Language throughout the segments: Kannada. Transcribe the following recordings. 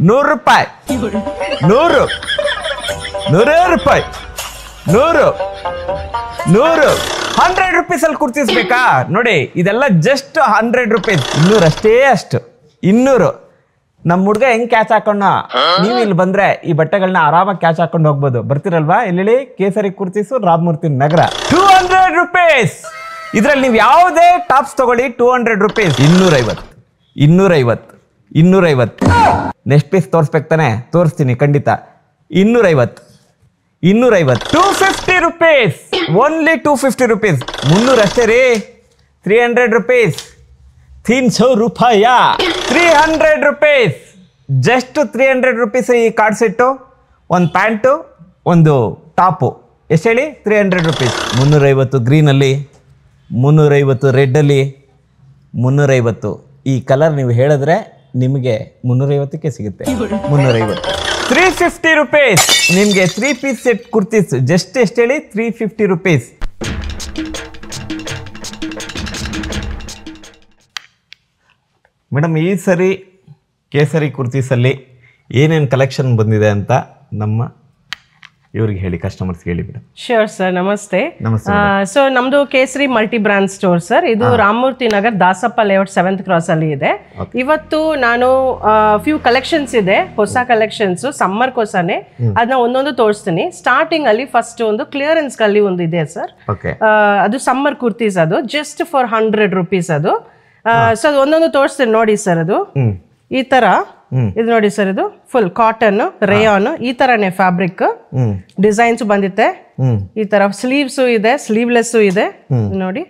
100 ರೂಪಾಯಿ 100 ರೂಪಾಯಿ 100 100 rupees ಅಲ್ಲಿ ಕುರ್ತಿಸ್ಬೇಕಾ ನೋಡಿ ಇದೆಲ್ಲ ಜಸ್ಟ್ 100 rupees 200 ಅಷ್ಟೇ ಅಷ್ಟು 200 ನಮ್ಮ ಹುಡುಗ ಹೆಂಗ್ ಕ್ಯಾಚ್ ಹಾಕೊಂಡ ನೀವು ಇಲ್ಲಿ ಬಂದ್ರೆ ಈ ಬಟ್ಟೆಗಳನ್ನ ಆರಾಮಾಗಿ ಕ್ಯಾಚ್ ಹಾಕೊಂಡು ಹೋಗ್ಬೋದು ಬರ್ತಿರಲ್ವಾ ಇಲ್ಲಿ ಕೇಸರಿ ಕುರ್ತಿಸು ರಾಮಮೂರ್ತಿ ನಗರ 200 rupees ಇದ್ರಲ್ಲಿ ನೀವು ಯಾವುದೇ ಟಾಪ್ಸ್ ತಗೊಳ್ಳಿ 200 rupees 250 ನೆಕ್ಸ್ಟ್ ಪೀಸ್ ತೋರಿಸ್ಬೇಕು ತಾನೆ ತೋರಿಸ್ತೀನಿ ಖಂಡಿತ 250 rupees ಓನ್ಲಿ 250 rupees 300 ಅಷ್ಟೇ ರೀ 300 rupees 300 ರೂಪಾಯ 300 rupees ಜಸ್ಟ್ 300 rupees ಈ ಕಾರ್ಡ್ ಸೆಟ್ಟು ಒಂದು ಪ್ಯಾಂಟು ಒಂದು ಟಾಪು ಎಷ್ಟು ಹೇಳಿ 300 rupees 350 ಗ್ರೀನಲ್ಲಿ 350 ರೆಡ್ಡಲ್ಲಿ 350 ಈ ಕಲರ್ ನೀವು ಹೇಳಿದ್ರೆ ನಿಮಗೆ 350ಕ್ಕೆ ಸಿಗುತ್ತೆ 350 350 rupees ನಿಮಗೆ 3 piece ಸೆಟ್ ಕುರ್ತೀಸ್ ಜಸ್ಟ್ ಎಷ್ಟು ಹೇಳಿ 350 rupees ಮೇಡಮ್ ಈ ಸರಿ ಕೇಸರಿ ಕುರ್ತೀಸಲ್ಲಿ ಏನೇನು ಕಲೆಕ್ಷನ್ ಬಂದಿದೆ ಅಂತ ನಮ್ಮ ಇವ್ರಿಗೆ ಹೇಳಿ ಕಸ್ಟಮರ್ಸ್ ಹೇಳಿ ಮೇಡಮ್ ಶ್ಯೂರ್ ಸರ್ ನಮಸ್ತೆ ಸೊ ನಮ್ದು ಕೇಸರಿ ಮಲ್ಟಿ ಬ್ರಾಂಡ್ ಸ್ಟೋರ್ ಸರ್ ಇದು Ramamurthy Nagar Dasappa layout 7th cross ಅಲ್ಲಿ ಇದೆ ಇವತ್ತು ನಾನು ಫ್ಯೂ ಕಲೆಕ್ಷನ್ಸ್ ಇದೆ ಹೊಸ ಕಲೆಕ್ಷನ್ಸ್ ಸಮ್ಮರ್ ಕೋಸನೆ ಅದನ್ನ ಒಂದೊಂದು ತೋರಿಸ್ತೀನಿ ಸ್ಟಾರ್ಟಿಂಗ್ ಅಲ್ಲಿ ಫಸ್ಟ್ ಒಂದು ಕ್ಲಿಯರೆನ್ಸ್ ಅಲ್ಲಿ ಒಂದು ಇದೆ ಸರ್ ಅದು ಸಮ್ಮರ್ ಕುರ್ತೀಸ್ ಅದು ಜಸ್ಟ್ ಫಾರ್ 100 rupees ಅದು ಸೊ ಅದು ಒಂದೊಂದು ತೋರಿಸ್ತೀನಿ ನೋಡಿ ಸರ್ ಅದು ಈ ತರ ಇದು ನೋಡಿ ಸರ್ ಇದು ಫುಲ್ ಕಾಟನ್ ರೇಯಾನ್ ಈ ತರನೇ ಫ್ಯಾಬ್ರಿಕ್ ಡಿಸೈನ್ಸ್ ಬಂದಿತ್ತೆ ಈ ತರ ಸ್ಲೀವ್ಸ್ ಇದೆ ಸ್ಲೀವ್ಲೆಸ್ ಇದೆ ನೋಡಿ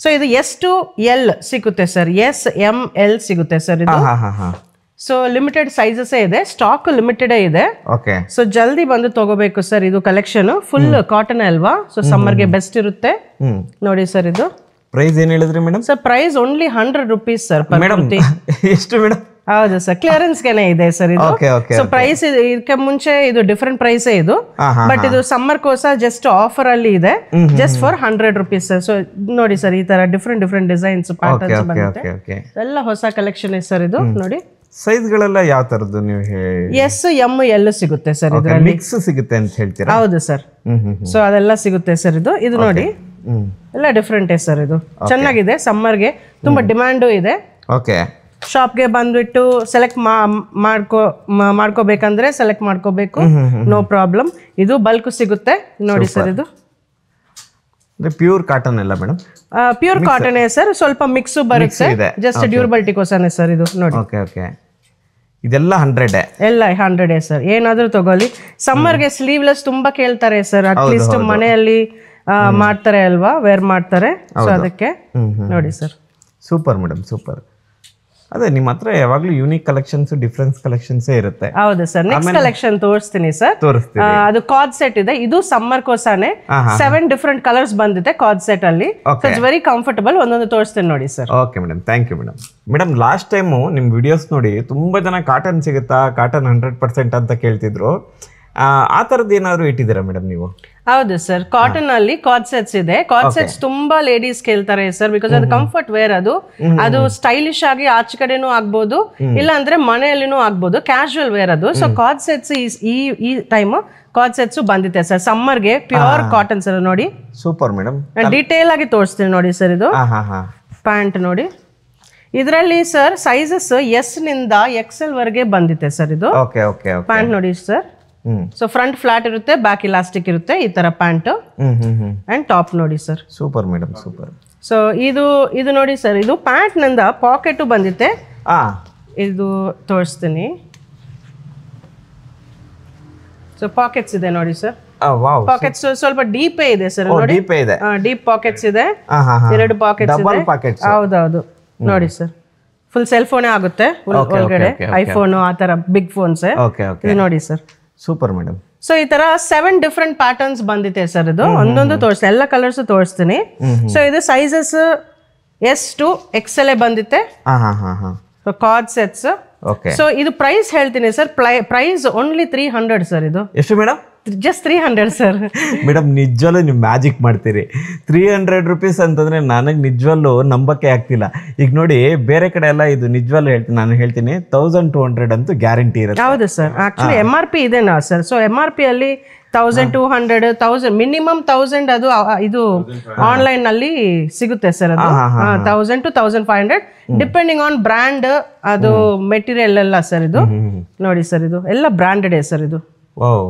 ಸೊ ಇದು S to L ಸಿಗುತ್ತೆ ಸರ್ S M L ಸಿಗುತ್ತೆ ಸರ್ ಇದು ಸೊ ಲಿಮಿಟೆಡ್ ಸೈಜಸ್ ಇದೆ ಸ್ಟಾಕ್ ಲಿಮಿಟೆಡ್ ಇದೆ ಸೊ ಜಲ್ದಿ ಬಂದು ತಗೋಬೇಕು ಸರ್ ಇದು ಕಲೆಕ್ಷನ್ ಫುಲ್ ಕಾಟನ್ ಅಲ್ವಾ ಸೊ ಸಮ್ಮರ್ಗೆ ಬೆಸ್ಟ್ ಇರುತ್ತೆ ನೋಡಿ ಸರ್ ಇದು ಪ್ರೈಸ್ ಏನು ಹೇಳಿದ್ರಿ madam sir price only 100 rupees sir madam ಎಷ್ಟು ಮೇಡಮ್ ಹೌದು ಸರ್ ಕ್ಲಿಯರೆನ್ಸ್ ಗೆನೆ ಇದೆ ಸರ್ ಇದು ಸೊ ಪ್ರೈಸ್ ಇದಕ್ಕೆ ಮುಂಚೆ ಇದು ಡಿಫರೆಂಟ್ ಪ್ರೈಸ್ ಇದು ಬಟ್ ಇದು ಸಮ್ಮರ್ ಕೋಸ ಜಸ್ಟ್ ಆಫರ್ ಅಲ್ಲಿ ಇದೆ just for 100 rupees sir so ನೋಡಿ ಸರ್ ಈ ತರ ಡಿಫರೆಂಟ್ ಡಿಸೈನ್ಸ್ ಪ್ಯಾಟರ್ನ್ಸ್ ಬರುತ್ತೆ ಎಲ್ಲ ಹೊಸ ಕಲೆಕ್ಷನ್ ಇದೆ ಸರ್ ಇದು ನೋಡಿ ಸೈಜ್ ಗಳೆಲ್ಲ ಯಾವ ತರದ್ದು ನೀವು S M L ಸಿಗುತ್ತೆ ಸರ್ ಇದರಲ್ಲಿ ಮಿಕ್ಸ್ ಸಿಗುತ್ತೆ ಅಂತ ಹೇಳ್ತೀರಾ ಹೌದು ಸರ್ ಸೊ ಅದೆಲ್ಲ ಸಿಗುತ್ತೆ ಸರ್ ಇದು ನೋಡಿ ಎಲ್ಲ ಡಿಫರೆಂಟ್ ಇದೆ ಸರ್ ಇದು ಚೆನ್ನಾಗಿದೆ ಸಮ್ಮರ್ಗೆ ತುಂಬಾ ಡಿಮ್ಯಾಂಡು ಇದೆ ಓಕೆ ಶಾಪ್ಗೆ ಬಂದ್ಬಿಟ್ಟು ಸೆಲೆಕ್ಟ್ ಮಾಡ್ಕೋಬೇಕಂದ್ರೆ ಸೆಲೆಕ್ಟ್ ಮಾಡ್ಕೋಬೇಕು ನೋ ಪ್ರಾಬ್ಲಮ್ ಇದು ಬಲ್ಕ್ ಸಿಗುತ್ತೆ ನೋಡಿ ಸರ್ ಇದು ಪ್ಯೂರ್ ಕಾಟನ್ ಎಲ್ಲ ಮೇಡಮ್ ಪ್ಯೂರ್ ಕಾಟನ್ ಸರ್ ಸ್ವಲ್ಪ ಮಿಕ್ಸ್ ಬರುತ್ತೆ ಜಸ್ಟ್ ಡ್ಯೂರಬಿಲಿಟಿ ಕೋಸನೆ ಸರ್ ಇದು ನೋಡಿ ಓಕೆ ಓಕೆ ಇದೆಲ್ಲ 100 ಎಲ್ಲ 100 ಸರ್ ಏನಾದ್ರೂ ತಗೊಳ್ಳಿ ಸಮ್ಮರ್ಗೆ ಸ್ಲೀವ್ಲೆಸ್ ತುಂಬಾ ಕೇಳ್ತಾರೆ ಸರ್ ಅಟ್ಲೀಸ್ಟ್ ಮನೆಯಲ್ಲಿ ಮಾಡ್ತಾರೆ ಅಲ್ವಾ ವೇರ್ ಮಾಡ್ತಾರೆ ಸೊ ಅದಕ್ಕೆ ನೋಡಿ ಸರ್ ಸೂಪರ್ ಮೇಡಮ್ ಸೂಪರ್ ಅದೇ ನಿಮ್ಮ ಹತ್ರ ಯಾವಾಗ್ಲೂ ಯೂನಿಕ್ ಕಲೆಕ್ಷನ್ಸ್ ಡಿಫರೆನ್ಸ್ ಕಲೆಕ್ಷನ್ಸ್ ಇರುತ್ತೆ ಹೌದು ಸರ್ ನೆಕ್ಸ್ಟ್ ಕಲೆಕ್ಷನ್ ತೋರಿಸ್ತೀನಿ ಸರ್ ಅದು ಕಾರ್ಡ್ ಸೆಟ್ ಇದೆ ಇದು ಸಮ್ಮರ್ ಕೋಸಾನೆ 7 ಡಿಫರೆಂಟ್ ಕಲರ್ಸ್ ಬಂದಿದೆ ಕಾರ್ಡ್ ಸೆಟ್ ಅಲ್ಲಿ ಇಟ್ಸ್ ವೆರಿ ಕಂಫರ್ಟಬಲ್ ಒಂದೊಂದು ತೋರಿಸ್ತೀನಿ ನೋಡಿ sir okay madam thank you madam last time ನಿಮ್ಮ ವಿಡಿಯೋಸ್ ನೋಡಿ ತುಂಬಾ ಜನ ಕಾಟನ್ ಸಿಗುತ್ತಾ ಕಾಟನ್ 100% ಅಂತ ಕೇಳ್ತಿದ್ರು ಆ ತರದ್ದು ಏನಾದ್ರು ಇಟ್ಟಿದ್ದೀರಾ ಮೇಡಮ್ ನೀವು ಹೌದು ಸರ್ ಕಾಟನ್ ಅಲ್ಲಿ ಕಾರ್ಡ್ ಸೆಟ್ಸ್ ಇದೆ ಕಾರ್ಡ್ ಸೆಟ್ಸ್ ತುಂಬಾ ಲೇಡೀಸ್ ಕೇಳ್ತಾರೆ ಸರ್ ಬಿಕಾಸ್ ಅದು ಕಂಫರ್ಟ್ ವೇರ್ ಅದು ಸ್ಟೈಲಿಶ್ ಆಗಿ ಆಚೆ ಕಡೆನೂ ಆಗ್ಬೋದು ಇಲ್ಲ ಅಂದ್ರೆ ಮನೆಯಲ್ಲಿನೂ ಆಗ್ಬೋದು ಕ್ಯಾಶುವಲ್ ವೇರ್ ಅದು ಸೊ ಕಾರ್ಡ್ ಸೆಟ್ಸ್ ಈ ಟೈಮ್ ಕಾರ್ಡ್ ಸೆಟ್ಸ್ ಬಂದಿದೆ ಸರ್ ಸಮ್ಮರ್ಗೆ ಪ್ಯೂರ್ ಕಾಟನ್ ಸರ್ ನೋಡಿ ಸೂಪರ್ ಮೇಡಮ್ ಡೀಟೇಲ್ ಆಗಿ ತೋರಿಸ್ತೀನಿ ನೋಡಿ ಸರ್ ಇದು ಪ್ಯಾಂಟ್ ನೋಡಿ ಇದರಲ್ಲಿ ಸರ್ ಸೈಜಸ್ S ನಿಂದ XL ವರೆಗೆ ಬಂದಿದೆ ಸರ್ ಇದು ಪ್ಯಾಂಟ್ ನೋಡಿ ಸರ್ ಸೊ ಫ್ರಂಟ್ ಫ್ಲಾಟ್ ಇರುತ್ತೆ ಬ್ಯಾಕ್ ಇಲಾಸ್ಟಿಕ್ ಇರುತ್ತೆ ಈ ತರ ಪ್ಯಾಂಟ್ ಅಂಡ್ ಟಾಪ್ ನೋಡಿ sir super madam super so ಇದು ನೋಡಿ ಸರ್ ಇದು ಪ್ಯಾಂಟ್ ನಿಂದ ಪಾಕೆಟ್ ಬಂದಿದೆ ಇದು ತೋರಿಸ್ತೀನಿ ಸೊ ಪಾಕೆಟ್ಸ್ ಇದೆ ನೋಡಿ ಸರ್ ಪಾಕೆಟ್ಸ್ ಸ್ವಲ್ಪ ಡೀಪ್ ಇದೆ ಸರ್ ನೋಡಿ ಡೀಪ್ ಪಾಕೆಟ್ಸ್ ಇದೆ 2 ಪಾಕೆಟ್ಸ್ ಇದೆ ಹೌದೌದು ನೋಡಿ ಸರ್ ಫುಲ್ ಸೆಲ್ ಫೋನೇ ಆಗುತ್ತೆ ಒಳಗಡೆ ಐಫೋನ್ ಆ ತರ ಬಿಗ್ ಫೋನ್ಸ್ ಇದು ನೋಡಿ ಸರ್ ಸೂಪರ್ ಮೇಡಮ್ ಸೊ ಈ ತರ 7 ಡಿಫರೆಂಟ್ ಪ್ಯಾಟರ್ನ್ಸ್ ಬಂದಿದೆ ಸರ್ ಇದು ಒಂದೊಂದು ತೋರಿಸ್ತೀನಿ ಎಲ್ಲ ಕಲರ್ಸ್ ತೋರಿಸ್ತೀನಿ ಸೊ ಇದು ಸೈಜಸ್ S to XL ಬಂದಿದೆ ಸೊ ಕಾರ್ಡ್ ಸೆಟ್ಸ್ ಸೊ ಇದು ಪ್ರೈಸ್ ಹೇಳ್ತೀನಿ ಸರ್ ಪ್ರೈಸ್ ಓನ್ಲಿ 300 ಸರ್ ಇದು ಎಷ್ಟು ಮೇಡಮ್ ಜಸ್ಟ್ 300 ಸರ್. ಮೇಡಮ್ ನಿಜವಲ್ಲೂ ನೀವು ಮ್ಯಾಜಿಕ್ ಮಾಡ್ತೀರಿ. 300 rupees ಅಂತಂದ್ರೆ ನನಗೆ ನಿಜವಲ್ಲೂ ನಂಬಕ್ಕೆ ಆಗ್ತಿಲ್ಲ. ಈಗ ನೋಡಿ ಬೇರೆ ಕಡೆ ಎಲ್ಲ ಇದು ನಿಜವಲ್ಲೂ ನಾನು ಹೇಳ್ತೀನಿ 1200 ಅಂತೂ ಗ್ಯಾರಂಟಿ ಇರುತ್ತೆ. ಹೌದು ಸರ್, ಆಕ್ಚುಲಿ MRP ಇದೆನಾ ಸರ್. ಸೊ MRP ಅಲ್ಲಿ 1200 1000 ಮಿನಿಮಮ್ 1000 ಅದು ಇದು ಆನ್ಲೈನ್ ನಲ್ಲಿ ಸಿಗುತ್ತೆ ಸರ್. ಅದು 1000 to 1500 ಡಿಪೆಂಡಿಂಗ್ ಆನ್ ಬ್ರ್ಯಾಂಡ್, ಅದು ಮೆಟೀರಿಯಲ್ ಎಲ್ಲ ಸರ್. ಇದು ನೋಡಿ ಸರ್, ಇದು ಎಲ್ಲ ಬ್ರಾಂಡೆಡ್ ಸರ್. ಇದು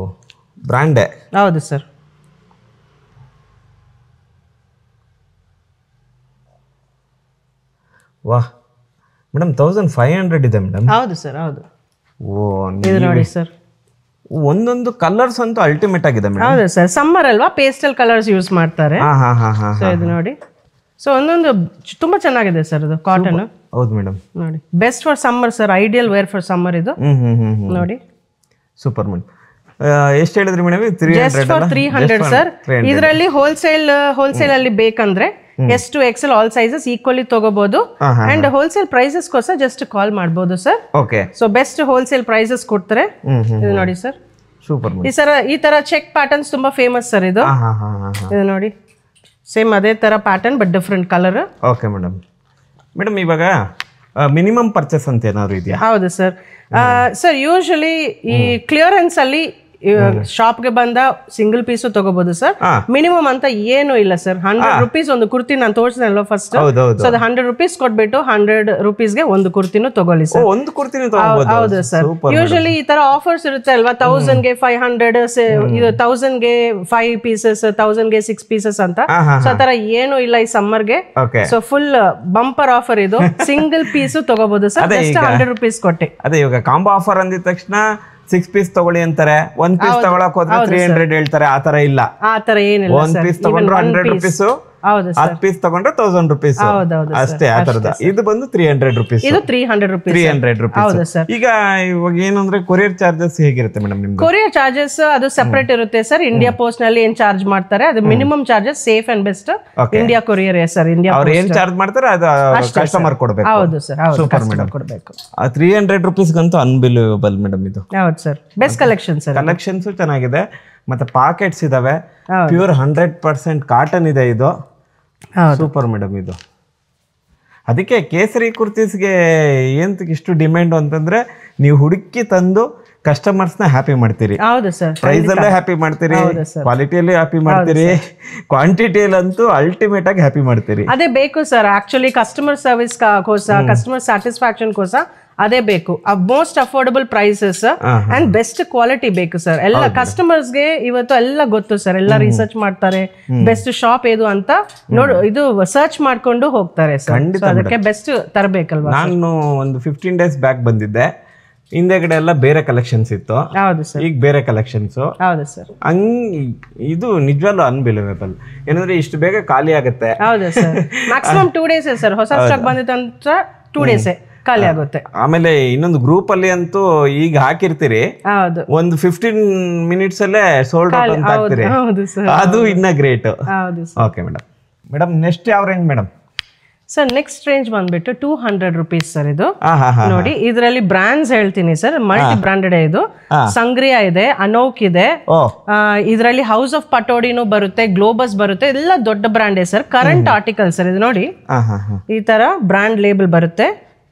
ಬ್ರಾಂಡೆ. ಹೌದು ಸರ್. ವಾಹ್ ಮೇಡಮ್, 1500 ಇದೆ ಮೇಡಮ್. ಹೌದು ಸರ್, ಹೌದು. ಇದು ನೋಡಿ ಸರ್, ಒಂದೊಂದು ಕಲರ್ಸ್ ಅಂತೂ ಅಲ್ಟಿಮೇಟ್ ಆಗಿದೆ ಮೇಡಮ್. ಹೌದು ಸರ್, ಸಮ್ಮರ್ ಅಲ್ವಾ, ಪೇಸ್ಟಲ್ ಕಲರ್ಸ್ ಯೂಸ್ ಮಾಡ್ತಾರೆ. ಸೊ ಇದು ನೋಡಿ, ಸೊ ಒಂದೊಂದು ತುಂಬಾ ಚೆನ್ನಾಗಿದೆ ಸರ್. ಇದು ಕಾಟನ್. ಹೌದು ಮೇಡಮ್, ನೋಡಿ best for summer sir, ideal wear for summer ಇದು. ನೋಡಿ ಸೂಪರ್ ಮೇಡಮ್. ಎಷ್ಟು ಹೇಳಿದ್ರಿ ಮೇಡಮ್? 300 ಸರ್. ಇದರಲ್ಲಿ ಹೋಲ್ಸೇಲ್ ಅಲ್ಲಿ ಬೇಕಂದ್ರೆ S to XL all sizes equally ತಗೋಬಹುದು. ಅಂಡ್ ಹೋಲ್ಸೇಲ್ ಪ್ರೈಸಸ್ ಕೋಸ ಜಸ್ಟ್ ಕಾಲ್ ಮಾಡಬಹುದು sir. Okay. So best wholesale prices ಕೊಡ್ತಾರೆ. ಇದು ನೋಡಿ ಸರ್, ಸೂಪರ್. ಈ ತರ ಚೆಕ್ ಪ್ಯಾಟರ್ನ್ಸ್ ತುಂಬಾ ಫೇಮಸ್ ಸರ್. ಇದು ನೋಡಿ, ಸೇಮ್ ಅದೇ ತರ pattern but different colour. Okay madam. Madam ಇವಾಗ ಮಿನಿಮಮ್ ಪರ್ಚೇಸ್ ಅಂತ ಏನಾದ್ರು ಇದೆಯಾ? ಹೌದು ಸರ್. ಸರ್ ಯೂಶಲಿ ಈ ಕ್ಲಿಯರೆನ್ಸ್ ಅಲ್ಲಿ ಶಾಪ್ಗೆ ಬಂದ ಸಿಂಗಲ್ ಪೀಸು ತಗೋಬಹುದು ಸರ್. ಮಿನಿಮಮ್ ಅಂತ ಏನು ಇಲ್ಲ ಸರ್. 100 rupees ಒಂದು ಕುರ್ತಿ ನಾನು ತೋರಿಸಿದಲ್ಲ ಫಸ್ಟ್. ಸೊ ಅದು 100 rupees ಕೊಟ್ಬಿಟ್ಟು 100 rupeesಗೆ ಒಂದು ಕುರ್ತಿನೂ ತಗೊಳ್ಳಿ ಸರ್. ಒಂದು ಕುರ್ತಿನೂ ತಗೋಬಹುದು. ಹೌದು ಸರ್. ಯೂಶಲಿ ಈ ತರ ಆಫರ್ಸ್ ಇರುತ್ತೆ ಅಲ್ವಾ, 1000ಗೆ 500, ಇದು 1000ಗೆ 5 pieces, 1000ಗೆ 6 pieces ಅಂತ. ಸೊ ಆತರ ಏನು ಇಲ್ಲ ಈ ಸಮ್ಮರ್ಗೆ. ಸೊ ಫುಲ್ ಬಂಪರ್ ಆಫರ್ ಇದು. ಸಿಂಗಲ್ ಪೀಸು ತಗೋಬಹುದು ಸರ್, ಜಸ್ಟ್ 100 rupees ಕೊಟ್ಟೆ. ಅದೇ ಇವಾಗ ಕಾಂಬೋ ಆಫರ್ ಅಂದಿದ ತಕ್ಷಣ 6 ಪೀಸ್ ತಗೊಳ್ಳಿ ಅಂತಾರೆ, 1 ಪೀಸ್ ತಗೊಳಕ್ ಹೋದ್ರೆ 300 ಹೇಳ್ತಾರೆ. ಆತರ ಇಲ್ಲ, ಆತರ ಏನಿಲ್ಲ. 1 ಪೀಸ್ ತಗೊಂಡ್ರೆ 100 rupees, 10 ಪೀಸ್ ತಗೊಂಡ್ರೆ 1000 rupees ಅಷ್ಟೇ. ಆ ತರದ ಇದು ಬಂದು 300 rupees. ಇದು 300 rupees. 300 rupees. ಈಗ ಇವಾಗ ಏನಂದ್ರೆ ಕೊರಿಯರ್ ಚಾರ್ಜಸ್ ಹೇಗಿರುತ್ತೆ ಮೇಡಮ್ ನಿಮ್ದು? ಕೊರಿಯರ್ ಚಾರ್ಜಸ್ ಅದು ಸೆಪರೇಟ್ ಇರುತ್ತೆ ಸರ್. ಇಂಡಿಯಾ ಪೋಸ್ಟ್ ನಲ್ಲಿ ಏನ್ ಚಾರ್ಜ್ ಮಾಡ್ತಾರೆ ಅದು minimum charges safe and best India courier sir. India ಅವ್ರು ಏನ್ ಚಾರ್ಜ್ ಮಾಡ್ತಾರೆ ಅದು ಕಸ್ಟಮರ್ ಕೊಡಬೇಕು. ಹೌದು ಸರ್, ಸೂಪರ್ ಮೇಡಮ್, ಕೊಡಬೇಕು. 300 rupees ಗಂತೂ ಅನ್ಬಿಲಿಯಬಲ್ ಮೇಡಮ್ ಇದು. ಹೌದು sir, best collection sir. Collections ಚೆನ್ನಾಗಿದೆ, ಮತ್ತೆ ಪಾಕೆಟ್ಸ್ ಇದಾವೆ, ಪ್ಯೂರ್ 100% ಕಾಟನ್ ಇದೆ ಇದು. ಸೂಪರ್ ಮೇಡಮ್ ಇದು. ಅದಕ್ಕೆ ಕೇಸರಿ ಕುರ್ತೀಸ್ಗೆ ಏನಕ್ಕೆ ಇಷ್ಟು ಡಿಮ್ಯಾಂಡ್ ಅಂತಂದ್ರೆ ನೀವು ಹುಡುಕಿ ತಂದು ಕಸ್ಟಮರ್ಸ್ ನ ಹ್ಯಾಪಿ ಮಾಡ್ತೀರಿ. ಹೌದು ಸರ್, ಪ್ರೈಸ್ ಅಲ್ಲೇ ಹ್ಯಾಪಿ ಮಾಡ್ತೀರಿ, ಕ್ವಾಲಿಟಿಯಲ್ಲಿ ಹ್ಯಾಪಿ ಮಾಡ್ತೀರಿ, ಕ್ವಾಂಟಿಟಿಯಲ್ಲಂತೂ ಅಲ್ಟಿಮೇಟ್ ಆಗಿ ಹ್ಯಾಪಿ ಮಾಡ್ತೀರಿ. ಅದೇ ಬೇಕು ಸರ್. ಆಕ್ಚುಲಿ ಕಸ್ಟಮರ್ ಸರ್ವಿಸ್ ಕೋಸ, ಕಸ್ಟಮರ್ ಸ್ಯಾಟಿಸ್ಫ್ಯಾಕ್ಷನ್ ಕೋಸ ಅದೇ ಬೇಕು. Most affordable prices and best quality ಬೇಕು ಸರ್. ಎಲ್ಲ ಕಸ್ಟಮರ್ಸ್ಗೆ ಇವತ್ತು ಎಲ್ಲ ಗೊತ್ತು ಸರ್, ಎಲ್ಲ ರಿಸರ್ಚ್ ಮಾಡ್ತಾರೆ ಬೆಸ್ಟ್ ಶಾಪ್ ಏದು ಅಂತ ಇದು ಸರ್ಚ್ ಮಾಡ್ಕೊಂಡು ಹೋಗ್ತಾರೆ ಸರ್. ಅದಕ್ಕೆ ಬೆಸ್ಟ್ ತರಬೇಕಲ್ವಾ. ನಾನು ಒಂದು 15 days ಬ್ಯಾಕ್ ಬಂದಿದ್ದೆ, ಹಿಂದೆಗಡೆ ಎಲ್ಲ ಬೇರೆ ಕಲೆಕ್ಷನ್ಸ್ ಇತ್ತು. ಹೌದು ಸರ್, ಈಗ ಬೇರೆ ಕಲೆಕ್ಷನ್ಸ್. ಹೌದು ಸರ್. ಇದು ನಿಜವಲ್ಲೂ ಅನ್ಬಿಲಿವೇಬಲ್. ಏನಂದ್ರೆ ಇಷ್ಟು ಬೇಗ ಖಾಲಿ ಆಗುತ್ತೆ. ಹೌದು ಸರ್, ಮ್ಯಾಕ್ಸಿಮಮ್ 2 days ಸರ್. ಹೊಸ ಸ್ಟಾಕ್ ಬಂದಿತ್ತಂತ 2 days ಖಾಲಿ ಆಗುತ್ತೆ. ಆಮೇಲೆ ಇನ್ನೊಂದು ಗ್ರೂಪ್ ಅಲ್ಲಿ ಅಂತೂ ಈಗ ಹಾಕಿರ್ತೀರಿ, ಹೌದು, ಒಂದು 15 minutes ಅಲ್ಲೇ ಸೋಲ್ಡ್ ಔಟ್ ಅಂತ ಹಾಕ್ತೀರಿ. ಅದು ಇನ್ನ ಗ್ರೇಟ್. ಓಕೆ ಮೇಡಮ್ ನೆಕ್ಸ್ಟ್ ಯಾವ range madam? Sir next range ಬಂದ್ಬಿಟ್ಟು 200 rupees ಸರ್. ಇದು ನೋಡಿ, ಇದರಲ್ಲಿ ಬ್ರಾಂಡ್ಸ್ ಹೇಳ್ತೀನಿ ಸರ್, ಮಲ್ಟಿ ಬ್ರಾಂಡೆಡ್ ಇದು. ಸಂಗ್ರಿಯಾ ಇದೆ, ಅನೋಕ್ ಇದೆ, ಇದರಲ್ಲಿ ಹೌಸ್ ಆಫ್ ಪಟೋಡಿನೂ ಬರುತ್ತೆ, ಗ್ಲೋಬಸ್ ಬರುತ್ತೆ, ಎಲ್ಲ ದೊಡ್ಡ brand sir. Current article sir ಇದು. ನೋಡಿ ಈ ತರ ಬ್ರಾಂಡ್ ಲೇಬಲ್ ಬರುತ್ತೆ.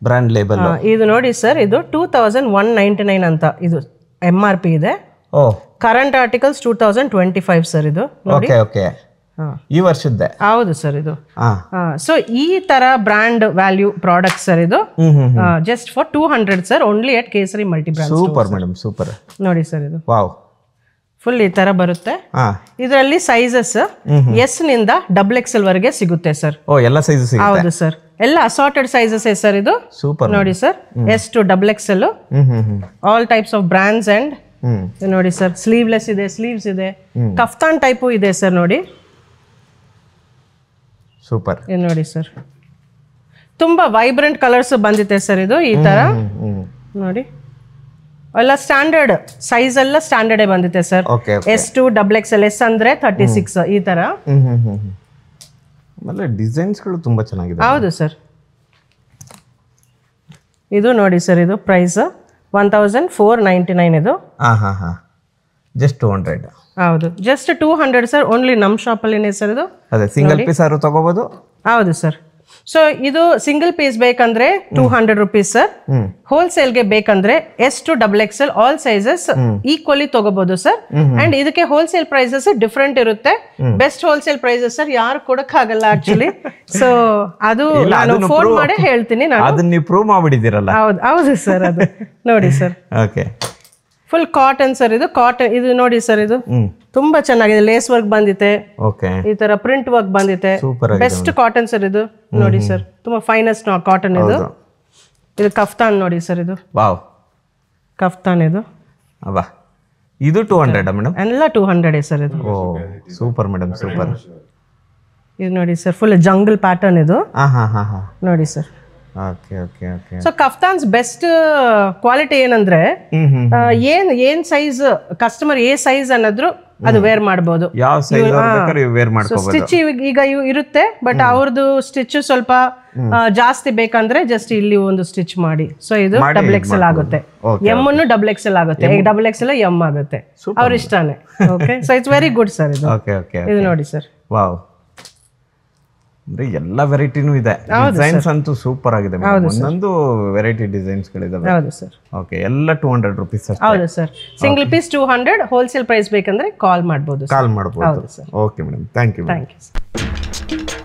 ಬ್ರಾಂಡ್ ಲೇಬಲ್ ಇದು ನೋಡಿ ಸರ್, ಇದು 2199 ಅಂತ ಇದು MRP ಇದೆ. ಕರೆಂಟ್ ಆರ್ಟಿಕಲ್ಸ್ 2025 ಸರ್ ಇದು. ನೋಡಿ ಈ ವರ್ಷದ್ದೇ. ಹೌದು ಸರ್ ಇದು. ಸೊ ಈ ತರ ಬ್ರಾಂಡ್ ವ್ಯಾಲ್ಯೂ ಪ್ರಾಡಕ್ಟ್ ಸರ್ ಇದು. Just for 200 sir, only at Kesari multi brand. Super madam, super. ನೋಡಿ ಸರ್ ಇದು ವಾವ್, ಫುಲ್ ಈ ತರ ಬರುತ್ತೆ. ಇದರಲ್ಲಿ ಸೈಜಸ್ S ನಿಂದ XXL ವರೆಗೆ ಸಿಗುತ್ತೆ ಸರ್. ಎಲ್ಲ ಸೈಜಸ್ ಸಿಗುತ್ತೆ? ಹೌದು ಸರ್, ಎಲ್ಲ ಅಸಾರ್ಟೆಡ್ ಸೈಜಸ್ ಸರ್ ಇದು. ಸೂಪರ್. ನೋಡಿ sir, S to XXL, all types of brands. And ನೋಡಿ ಸರ್, ಸ್ಲೀವ್ಲೆಸ್ ಇದೆ, ಸ್ಲೀವ್ಸ್ ಇದೆ, ಕಫ್ತಾನ್ ಟೈಪು ಇದೆ ಸರ್. ನೋಡಿ ಸೂಪರ್. ನೋಡಿ ಸರ್, ತುಂಬಾ ವೈಬ್ರೆಂಟ್ ಕಲರ್ಸ್ ಬಂದಿದೆ ಸರ್ ಇದು. ಈ ತರ ನೋಡಿ, ಎಲ್ಲ ಸ್ಟ್ಯಾಂಡರ್ಡ್ ಸೈಜ್ ಎಲ್ಲ ಸ್ಟ್ಯಾಂಡರ್ಡ್ ಬಂದಿದೆ sir. S to XXL, S ಅಂದ್ರೆ 36 ಈ ತರ. ಆಮೇಲೆ ಡಿಸೈನ್ಸ್ ಗಳು ತುಂಬಾ ಚೆನ್ನಾಗಿದೆ. ಹೌದು ಸರ್. ಇದು ನೋಡಿ ಸರ್, ಇದು ಪ್ರೈಸ್ 1499 ಇದು. ಜಸ್ಟ್ 200. ಹೌದು, ಜಸ್ಟ್ 200 ಸರ್. ಓನ್ಲಿ ನಮ್ಮ ಶಾಪಲ್ಲಿನೇ ಸರ್ ಇದು. ಅದೇ ಸಿಂಗಲ್ ಪೀಸ್ ಆದ್ರೂ ತಗೋಬಹುದು. ಹೌದು ಸರ್. ಸೊ ಇದು ಸಿಂಗಲ್ ಪೀಸ್ ಬೇಕಂದ್ರೆ 200 ರುಪೀಸ್ ಸರ್. ಹೋಲ್ಸೇಲ್ಗೆ ಬೇಕಂದ್ರೆ S2XXL ಆಲ್ ಸೈಜಸ್ ಈಕ್ವಲಿ ತಗೋಬಹುದು ಸರ್. ಅಂಡ್ ಇದಕ್ಕೆ ಹೋಲ್ಸೇಲ್ ಪ್ರೈಸಸ್ ಡಿಫ್ರೆಂಟ್ ಇರುತ್ತೆ. ಬೆಸ್ಟ್ ಹೋಲ್ಸೇಲ್ ಪ್ರೈಸಸ್ ಸರ್ ಯಾರು ಕೊಡಕ್ಕಾಗಲ್ಲ ಆಕ್ಚುಲಿ. ಸೊ ಅದು ನಾನು ಫೋನ್ ಮಾಡಿ ಹೇಳ್ತೀನಿ. ಅದನ್ನ ನೀವು ಪ್ರೂವ್ ಮಾಡ್ಬಿಟ್ಟಿದ್ದೀರಲ್ಲ. ಹೌದು ಸರ್. ಅದು ನೋಡಿ sir. Okay, full cotton sir. ಇದು ಕಾಟನ್. ಇದು ನೋಡಿ ಸರ್, ಇದು ತುಂಬಾ ಚೆನ್ನಾಗಿದೆ. ಲೇಸ್ ವರ್ಕ್ ಬಂದಿದೆ, ಈ ತರ ಪ್ರಿಂಟ್ ವರ್ಕ್ ಬಂದಿದೆ. ಬೆಸ್ಟ್ ಕಾಟನ್ ಸರ್ ಇದು. ನೋಡಿ ಸರ್, ತುಂಬಾ ಫೈನೆಸ್ಟ್ ಕಾಟನ್ ಇದು. ಇದು ಕಫ್ತಾನ್ ನೋಡಿ ಸರ್. ಇದು ವಾವ್ ಕಫ್ತಾನ್. ಇದು ಇದು 200 ಮೇಡಮ್. ಎಲ್ಲ 200 ಸರ್ ಇದು. Oh super madam, super. ಇದು ನೋಡಿ ಸರ್, ಫುಲ್ ಜಂಗಲ್ ಪ್ಯಾಟರ್ನ್ ಇದು. ನೋಡಿ sir. Okay okay okay. So kaftans best quality ಏನಂದ್ರೆ ಏನ್ ಸೈಜ್ ಕಸ್ಟಮರ್ ಸೈಜ್ ಅನ್ನೋದ್ರು ಅದು ವೇರ್ ಮಾಡಬಹುದು. ಯಾವ ಸೈಜ್ ಬೇಕಾದ್ರೆ ವೇರ್ ಮಾಡ್ಕೋಬಹುದು. ಸ್ಟಿಚ್ ಈಗ ಇರುತ್ತೆ, ಬಟ್ ಅವ್ರದ್ದು ಸ್ಟಿಚ್ ಸ್ವಲ್ಪ ಜಾಸ್ತಿ ಬೇಕಂದ್ರೆ ಜಸ್ಟ್ ಇಲ್ಲಿ ಒಂದು ಸ್ಟಿಚ್ ಮಾಡಿ. ಸೊ ಇದು XXL ಆಗುತ್ತೆ. ಎಮ್ ಅನ್ನು XXL ಆಗುತ್ತೆ. XXL ಎಮ್ ಆಗುತ್ತೆ. ಅವ್ರ ಇಷ್ಟನೇ. Okay, so it's very good sir ಇದು. Okay okay. ಇದು ನೋಡಿ ಸರ್. ವಾವ್, ಅಂದ್ರೆ ಎಲ್ಲ ವೆರೈಟಿನೂ ಇದೆ. ಡಿಸೈನ್ಸ್ ಅಂತೂ ಸೂಪರ್ ಆಗಿದೆ. ಒಂದೊಂದು ವೆರೈಟಿ ಡಿಸೈನ್ಸ್ ಗಳಿದಾವೆ. ಹೌದು ಸರ್. ಓಕೆ, ಎಲ್ಲ 200 ರುಪೀಸ್ ಅಷ್ಟೇ. ಹೌದು sir. Single piece 200. Wholesale price ಬೇಕಂದ್ರೆ ಕಾಲ್ ಮಾಡಬಹುದು. ಕಾಲ್ ಮಾಡಬಹುದು. Okay madam, thank you.